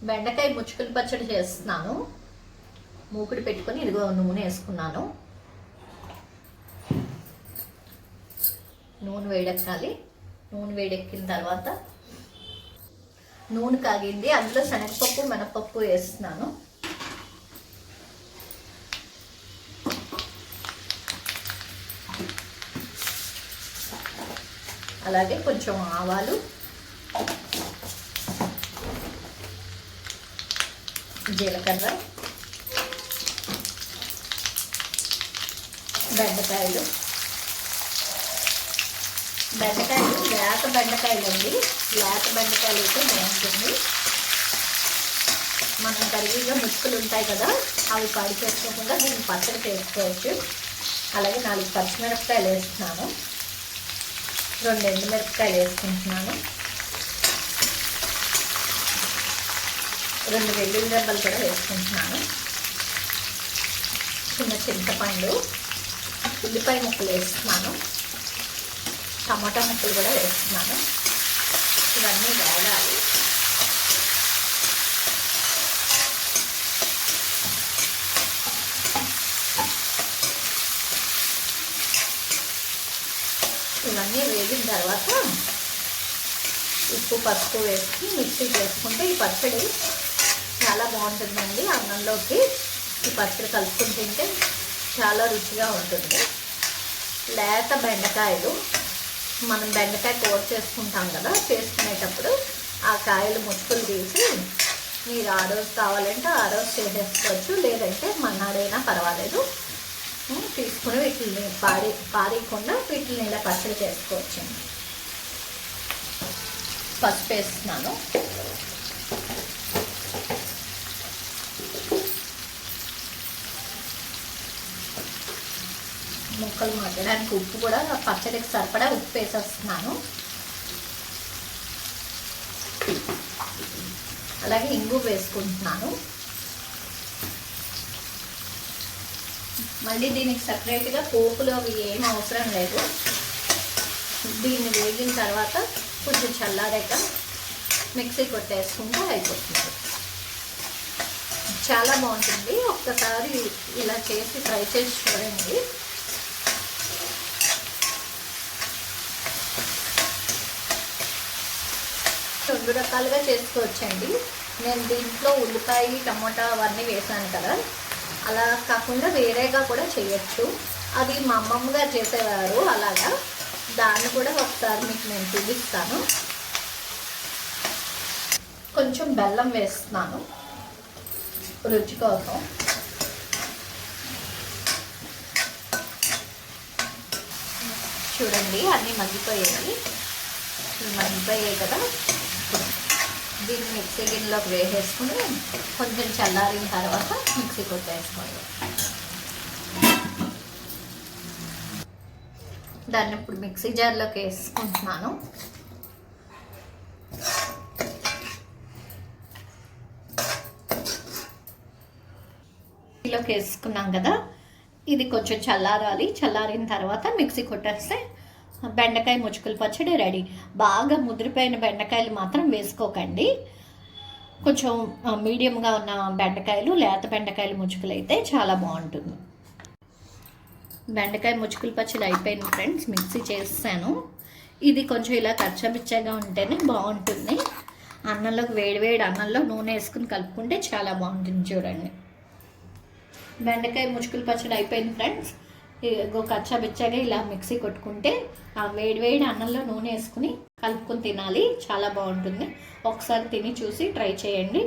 బెండకాయ ముచ్చుకుల పచ్చడి చేస్తున్నాను. మూకుడు పెట్టుకొని ఇదిగో నూనె వేసుకున్నాను. నూనె వేడెక్కాలి. నూనె వేడెక్కిన తర్వాత నూనె కాగింది. అందులో శనగపప్పు మినపప్పు వేస్తున్నాను. అలాగే కొంచెం ఆవాలు, జీలకర్ర, బెండకాయలు లేత బెండకాయలు అండి. లేత బెండకాయలు అయితే బాగుంటుంది. మనం కరిగిగా ముక్కలు ఉంటాయి కదా, అవి పాడి చేసుకోకుండా దీన్ని పచ్చడి చేసుకోవచ్చు. అలాగే 4 పచ్చిమిరపకాయలు వేస్తున్నాను. 2 ఎండుమిరపకాయలు వేసుకుంటున్నాను. 2 వెల్లుల్లి రెబ్బలు కూడా వేసుకుంటున్నాను. చిన్న చింతపండు, ఉల్లిపాయ ముక్కలు వేస్తున్నాను. టమాటా ముక్కలు కూడా వేస్తున్నాను. ఇవన్నీ వేగాలి. ఇవన్నీ వేగిన తర్వాత ఉప్పు పసుపు వేసి మిక్సీ చేసుకుంటే ఈ పచ్చడి చాలా బాగుంటుందండి. అన్నంలోకి ఈ పచ్చడి కలుపుకుని తింటే చాలా రుచిగా ఉంటుంది. లేత బెండకాయలు, మనం బెండకాయ కూర చేసుకుంటాం కదా, చేసుకునేటప్పుడు ఆ కాయలు ముక్కలు తీసి మీరు ఆ రోజు కావాలంటే ఆ రోజు చేసేసుకోవచ్చు. లేదంటే మన్నాడైనా పర్వాలేదు. తీసుకుని వీటిని పారేయకుండా వీటిని ఇలా పచ్చడి చేసుకోవచ్చు. పసుపు వేస్తున్నాను. ముక్కలు మగ్గడానికి ఉప్పు కూడా పచ్చడికి సరిపడా ఉప్పు వేసేస్తున్నాను. అలాగే ఇంగు వేసుకుంటున్నాను. మళ్ళీ దీనికి సపరేట్గా పోపులు అవి ఏం అవసరం లేదు. దీన్ని వేగిన తర్వాత కొంచెం చల్లారాక మిక్సీ కొట్టేసుకుంటే అయిపోతుంది. చాలా బాగుంటుంది. ఒక్కసారి ఇలా చేసి ట్రై చేసి చూడండి. రెండు రకాలుగా చేసుకోవచ్చండి. నేను దీంట్లో ఉల్లిపాయ, టమోటా అవన్నీ వేసాను కదా, అలా కాకుండా వేరేగా కూడా చేయొచ్చు. అది మా అమ్మమ్మ గారు చేసేవారు అలాగా. దాన్ని కూడా ఒకసారి మీకు నేను చూపిస్తాను. కొంచెం బెల్లం వేస్తున్నాను రుచి కోసం. చూడండి అన్నీ మగ్గిపోయాయి కదా. దీన్ని మిక్సీ గిన్నెలోకి వేసేసుకుని కొంచెం చల్లారిన తర్వాత మిక్సీ కొట్టేసుకోండి. దాన్ని ఇప్పుడు మిక్సీ జార్లోకి వేసుకుంటున్నాను. మిక్సీలోకి వేసుకున్నాం కదా, ఇది కొంచెం చల్లారాలి. చల్లారిన తర్వాత మిక్సీ కొట్టేస్తే బెండకాయ ముచ్చుకుల పచ్చడి రెడీ. బాగా ముదిరిపోయిన బెండకాయలు మాత్రం వేసుకోకండి. కొంచెం మీడియంగా ఉన్న బెండకాయలు, లేత బెండకాయలు ముచ్చుకులు అయితే చాలా బాగుంటుంది. బెండకాయ ముచ్చుకుల పచ్చడి అయిపోయింది ఫ్రెండ్స్. మిక్సీ చేసాను. ఇది కొంచెం ఇలా కచ్చపిచ్చగా ఉంటేనే బాగుంటుంది. అన్నంలోకి వేడివేడి అన్నంలో నూనె వేసుకుని కలుపుకుంటే చాలా బాగుంటుంది. చూడండి, బెండకాయ ముచ్చుకుల పచ్చడి అయిపోయింది ఫ్రెండ్స్. కచ్చాబిచ్చాగా ఇలా మిక్సీ కొట్టుకుంటే ఆ వేడివేడి అన్నంలో నూనె వేసుకుని కలుపుకొని తినాలి. చాలా బాగుంటుంది. ఒకసారి తిని చూసి ట్రై చేయండి.